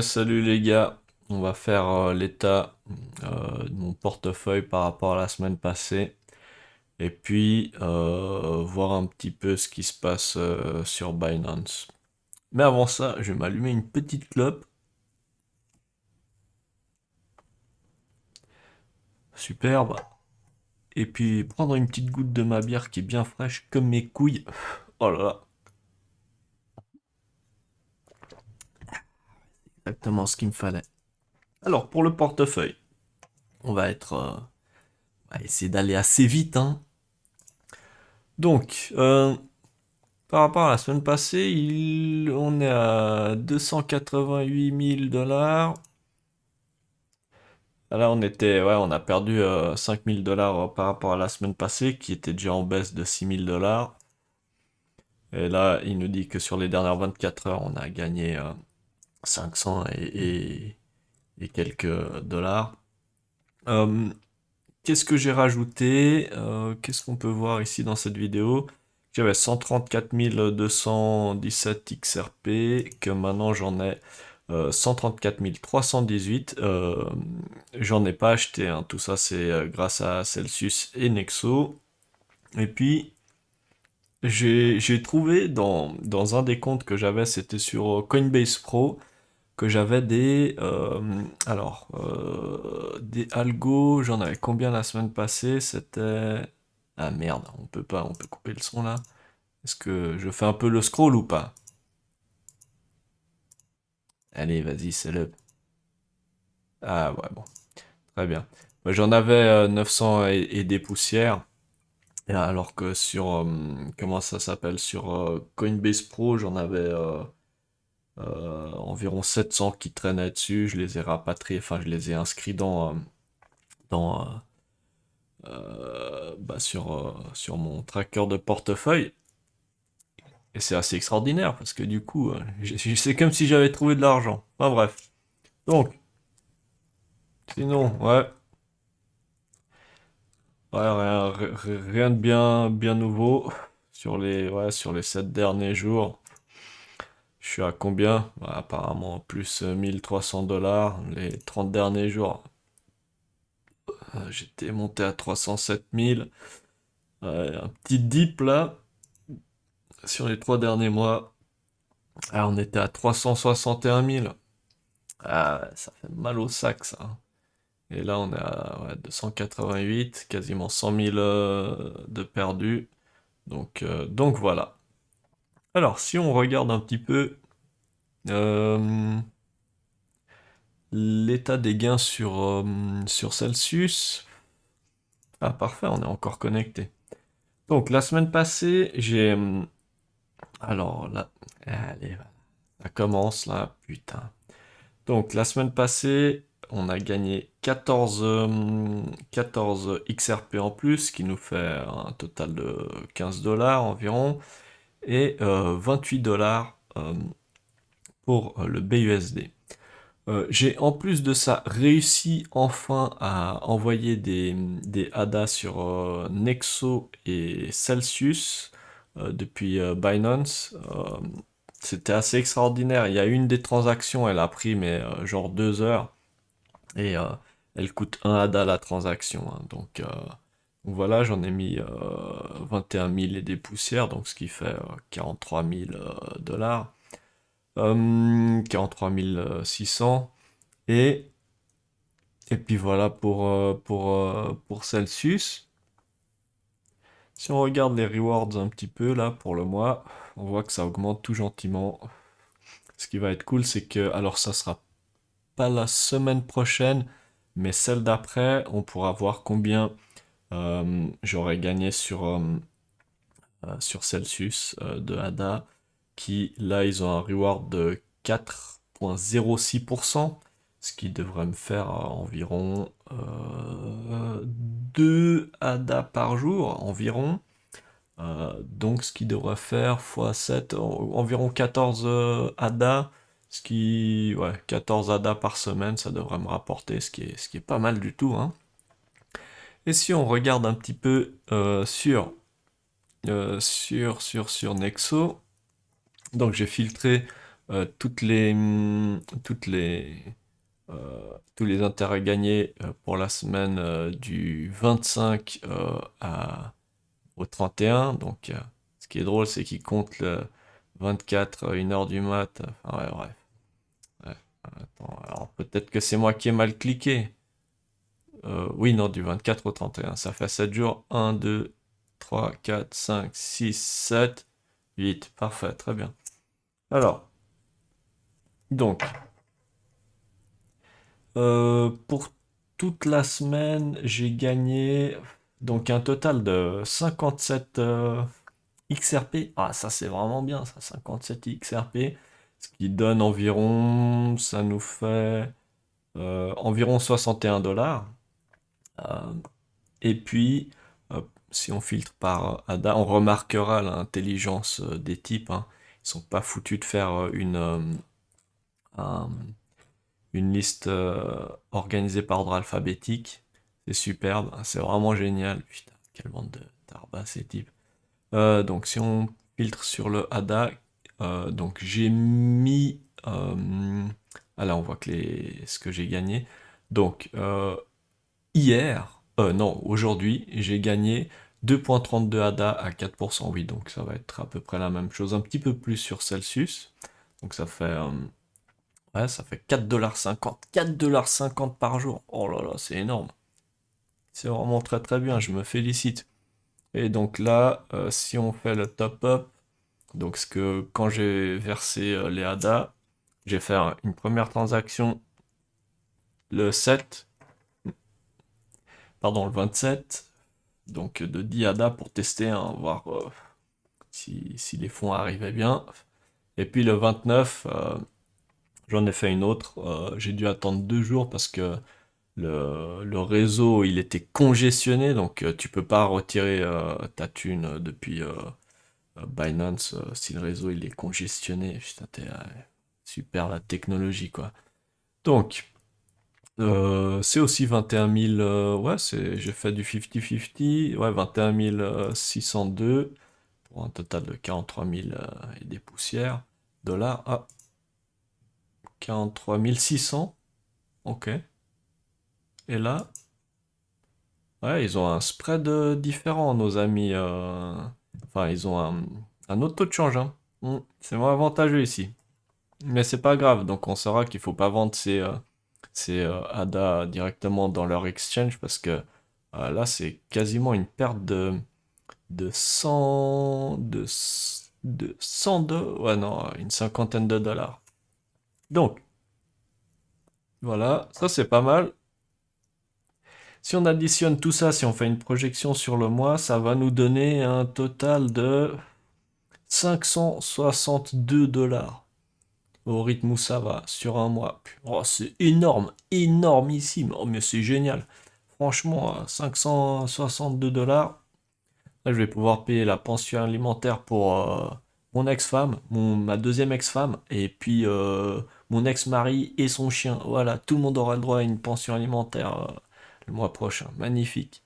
Salut les gars, on va faire l'état de mon portefeuille par rapport à la semaine passée et puis voir un petit peu ce qui se passe sur Binance. Mais avant ça, je vais m'allumer une petite clope, superbe, et puis prendre une petite goutte de ma bière qui est bien fraîche comme mes couilles. Oh là là, exactement ce qu'il me fallait. Alors pour le portefeuille, on va essayer d'aller assez vite, hein. Donc, par rapport à la semaine passée, on est à 288 000 dollars. Là, ouais, on a perdu 5 000 dollars par rapport à la semaine passée, qui était déjà en baisse de 6 000 dollars. Et là, il nous dit que sur les dernières 24 heures, on a gagné 500 et quelques dollars. Euh, Qu'est-ce que j'ai rajouté? Qu'est-ce qu'on peut voir ici dans cette vidéo? J'avais 134 217 XRP, que maintenant j'en ai 134 318. J'en ai pas acheté, hein. Tout ça c'est grâce à Celsius et Nexo. Et puis j'ai trouvé dans un des comptes que j'avais, c'était sur Coinbase Pro, que j'avais des algos. J'en avais combien la semaine passée? C'était... Ah merde, on peut pas, on peut couper le son là. Est-ce que je fais un peu le scroll ou pas? Allez, vas-y, c'est le... Ah ouais, bon, très bien. Moi, j'en avais 900 et des poussières. Et alors que sur, comment ça s'appelle? Sur Coinbase Pro, j'en avais environ 700 qui traînaient dessus. Je les ai rapatriés, enfin, je les ai inscrits sur mon tracker de portefeuille. Et c'est assez extraordinaire parce que du coup, c'est comme si j'avais trouvé de l'argent. Enfin bref. Donc, sinon, rien de bien nouveau sur les 7 derniers jours. Je suis à combien? Bah, apparemment plus 1300 dollars. Les 30 derniers jours, j'étais monté à 307 000. Un petit dip là sur les 3 derniers mois. Ah, on était à 361 000. Ah, ouais, ça fait mal au sac, ça. Et là, on est à ouais, 288, quasiment 100 000 de perdus. Donc voilà. Alors, si on regarde un petit peu euh, l'état des gains sur Celsius. Ah, parfait, on est encore connecté. Donc, la semaine passée, alors, là... Allez, ça commence là, putain. Donc la semaine passée, on a gagné 14 XRP en plus, ce qui nous fait un total de 15 dollars environ, et 28 dollars pour le BUSD. J'ai en plus de ça réussi enfin à envoyer des ADA sur Nexo et Celsius depuis Binance. C'était assez extraordinaire. Il y a une des transactions, elle a pris mais genre 2 heures. Et elle coûte 1 ADA la transaction, hein. Donc voilà, j'en ai mis 21 000 et des poussières, donc ce qui fait 43 000 dollars. 43 600. Et, et puis voilà pour Celsius. Si on regarde les rewards un petit peu là pour le mois, on voit que ça augmente tout gentiment. Ce qui va être cool, c'est que, alors ça sera pas la semaine prochaine, mais celle d'après, on pourra voir combien j'aurais gagné sur Celsius de ADA, qui là ils ont un reward de 4,06%, ce qui devrait me faire environ 2 ADA par jour environ. Donc ce qui devrait faire x 7, environ 14 ADA, ouais, 14 ADA par semaine, ça devrait me rapporter, ce qui est pas mal du tout, hein. Et si on regarde un petit peu sur Nexo, donc j'ai filtré tous les intérêts gagnés pour la semaine du 25 au 31. Donc, ce qui est drôle, c'est qu'il compte le 24, 1h du mat. Enfin, ouais, bref. Ouais. Attends, alors peut-être que c'est moi qui ai mal cliqué. Oui, non, du 24 au 31. Ça fait 7 jours. 1, 2, 3, 4, 5, 6, 7, 8. Parfait, très bien. Alors, donc, pour toute la semaine, j'ai gagné donc un total de 57 XRP. Ah, ça c'est vraiment bien, ça, 57 XRP. Ce qui donne environ, ça nous fait environ 61 dollars. Euh, et puis, euh, si on filtre par ADA, on remarquera l'intelligence des types, hein. Ils sont pas foutus de faire un- une liste organisée par ordre alphabétique. C'est superbe, hein, c'est vraiment génial. Putain, quelle bande de tarbas ces types. Donc si on filtre sur le ADA, donc j'ai mis... ah là on voit que ce que j'ai gagné. Donc hier, non, aujourd'hui, j'ai gagné 2,32 ADA à 4%. Oui, donc ça va être à peu près la même chose, un petit peu plus sur Celsius. Donc ça fait, ouais, ça fait 4,50 $. 4,50 $ par jour. Oh là là, c'est énorme. C'est vraiment très très bien, je me félicite. Et donc là, si on fait le top-up, donc ce que quand j'ai versé les ADA, j'ai fait une première transaction le 7, pardon, le 27, donc de 10 ADA pour tester, hein, voir si les fonds arrivaient bien. Et puis le 29, j'en ai fait une autre. J'ai dû attendre 2 jours parce que le réseau il était congestionné, donc tu peux pas retirer ta thune depuis Binance si le réseau il est congestionné. Putain, super la technologie quoi. Donc c'est aussi 21 000, ouais, j'ai fait du 50-50, ouais, 21 602 pour un total de 43 000 et des poussières dollars. Ah, 43 600, ok. Et là, ouais, ils ont un spread différent, nos amis. Enfin, ils ont un autre taux de change, hein. C'est moins avantageux ici. Mais c'est pas grave, donc on saura qu'il faut pas vendre ces ADA directement dans leur exchange parce que là, c'est quasiment une perte de 100, de 102, ouais, non, une cinquantaine de dollars. Donc, voilà, ça c'est pas mal. Si on additionne tout ça, si on fait une projection sur le mois, ça va nous donner un total de 562 dollars au rythme où ça va sur un mois. Oh, c'est énorme, énormissime. Oh, mais c'est génial. Franchement, 562 dollars. Là, je vais pouvoir payer la pension alimentaire pour mon ex-femme, ma deuxième ex-femme, et puis mon ex-mari et son chien. Voilà, tout le monde aura le droit à une pension alimentaire le mois prochain. Magnifique.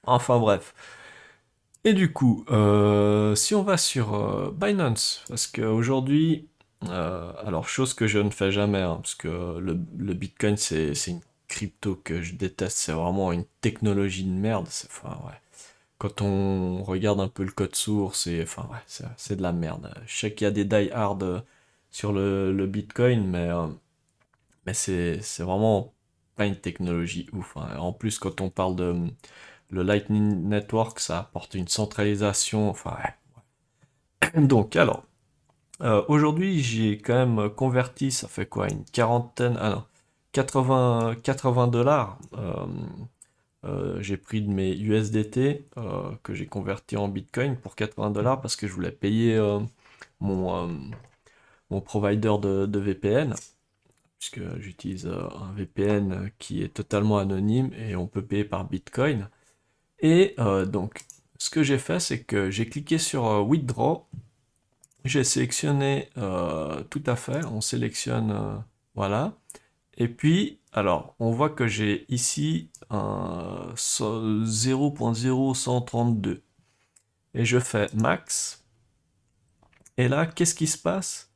Enfin bref. Et du coup, si on va sur Binance, parce qu'aujourd'hui, alors chose que je ne fais jamais, hein, parce que le Bitcoin c'est une crypto que je déteste, c'est vraiment une technologie de merde. Enfin, ouais. Quand on regarde un peu le code source, enfin, ouais, c'est de la merde. Je sais qu'il y a des die-hard sur le Bitcoin, mais c'est vraiment pas une technologie ouf, hein. En plus, quand on parle de le Lightning Network, ça apporte une centralisation. Enfin, ouais. Donc, alors, aujourd'hui, j'ai quand même converti, ça fait quoi, une quarantaine, ah non, 80 dollars. J'ai pris de mes USDT que j'ai converti en Bitcoin pour 80 dollars parce que je voulais payer mon, euh, mon provider de VPN, puisque j'utilise un VPN qui est totalement anonyme et on peut payer par Bitcoin. Et donc, ce que j'ai fait, c'est que j'ai cliqué sur Withdraw, j'ai sélectionné tout à fait, on sélectionne, voilà. Et puis, alors, on voit que j'ai ici un 0.0132. Et je fais max. Et là, qu'est-ce qui se passe?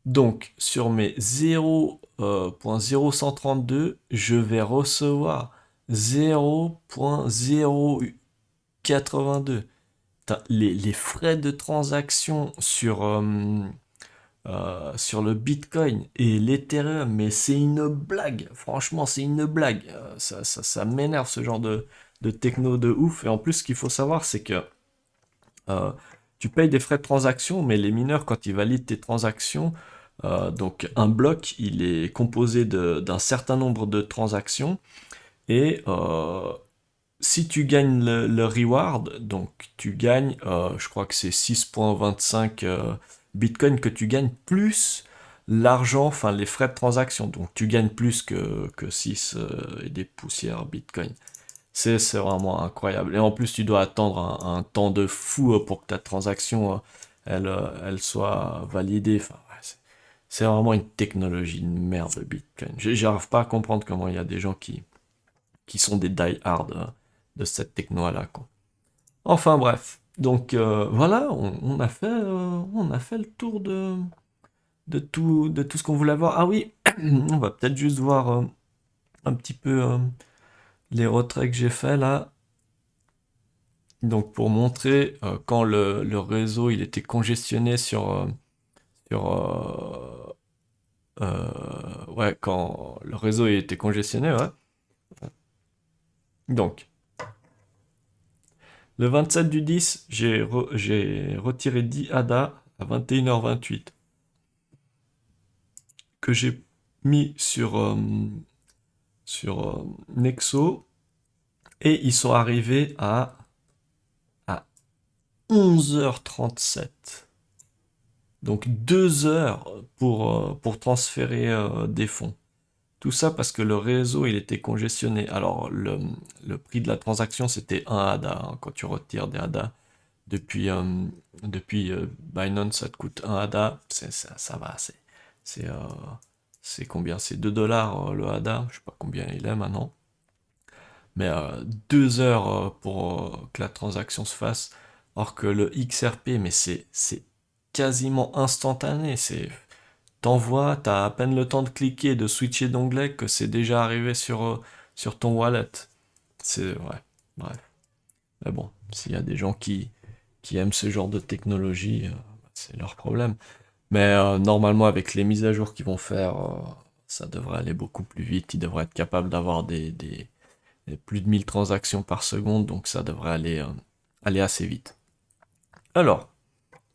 Donc, sur mes 0.0132, je vais recevoir 0.082. Les frais de transaction sur le Bitcoin et l'Ethereum, mais c'est une blague. Franchement, c'est une blague. Ça m'énerve ce genre de techno de ouf. Et en plus, ce qu'il faut savoir, c'est que euh, tu payes des frais de transaction, mais les mineurs, quand ils valident tes transactions, donc un bloc, il est composé d'un certain nombre de transactions. Et si tu gagnes le reward, donc tu gagnes, je crois que c'est 6,25 Bitcoin que tu gagnes, plus l'argent, enfin les frais de transaction. Donc tu gagnes plus que 6 et des poussières Bitcoin. C'est vraiment incroyable. Et en plus, tu dois attendre un temps de fou pour que ta transaction elle soit validée. Enfin, ouais, c'est vraiment une technologie de merde, le Bitcoin. J'arrive pas à comprendre comment il y a des gens qui sont des die-hard de cette techno-là, quoi. Enfin bref. Donc voilà, on a fait le tour de tout ce qu'on voulait voir. Ah oui, on va peut-être juste voir un petit peu les retraits que j'ai fait là. Donc pour montrer quand le réseau il était congestionné sur ouais, quand le réseau il était congestionné, ouais. Donc le 27 du 10, j'ai retiré 10 ADA à 21h28 que j'ai mis sur Nexo et ils sont arrivés à 11h37. Donc 2 heures pour transférer des fonds. Tout ça parce que le réseau il était congestionné. Alors le prix de la transaction c'était 1 ADA, hein. Quand tu retires des ADA depuis Binance ça te coûte 1 ADA. Ça va, c'est euh, c'est combien? C'est 2 dollars le ADA. Je sais pas combien il est maintenant. Mais 2 heures pour que la transaction se fasse. Alors que le XRP, mais c'est quasiment instantané. T'envoies, t'as à peine le temps de cliquer, de switcher d'onglet que c'est déjà arrivé sur ton wallet. Ouais, bref. Mais bon, s'il y a des gens qui aiment ce genre de technologie, c'est leur problème. Mais normalement, avec les mises à jour qu'ils vont faire, ça devrait aller beaucoup plus vite. Ils devraient être capables d'avoir plus de 1000 transactions par seconde, donc ça devrait aller assez vite. Alors,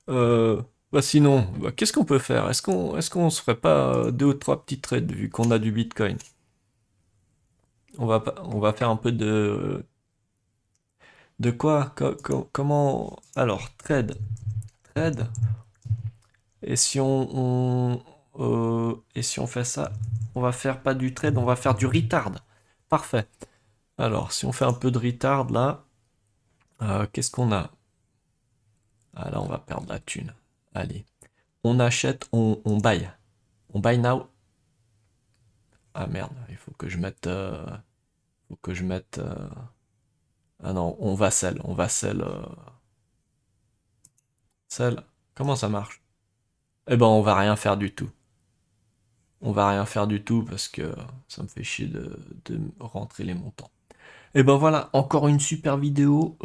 bah sinon, bah, qu'est-ce qu'on peut faire? Est-ce qu'on se ferait pas deux ou trois petits trades vu qu'on a du Bitcoin? On va faire un peu de quoi? Comment? Alors, trade. Et si on fait ça, on va faire pas du trade, on va faire du retard. Parfait. Alors, si on fait un peu de retard là, qu'est-ce qu'on a? Ah là, on va perdre la thune. Allez. On achète, on buy. On buy now. Ah merde, il faut que je mette. Faut que je mette. Ah non, on va sell. On va sell. Sell. Comment ça marche? Eh ben, on va rien faire du tout. On va rien faire du tout parce que ça me fait chier de rentrer les montants. Et ben voilà, encore une super vidéo.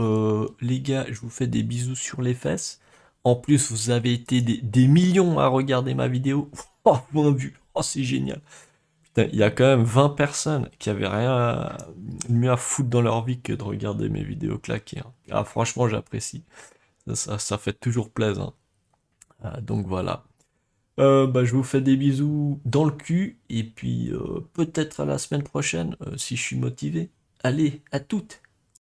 Les gars, je vous fais des bisous sur les fesses. En plus, vous avez été des millions à regarder ma vidéo. Oh, moins vu. Oh, c'est génial. Putain, il y a quand même 20 personnes qui avaient rien mieux à foutre dans leur vie que de regarder mes vidéos claquer, hein. Ah, franchement, j'apprécie. Ça fait toujours plaisir, hein. Donc voilà. Bah, je vous fais des bisous dans le cul. Et puis peut-être à la semaine prochaine si je suis motivé. Allez, à toutes!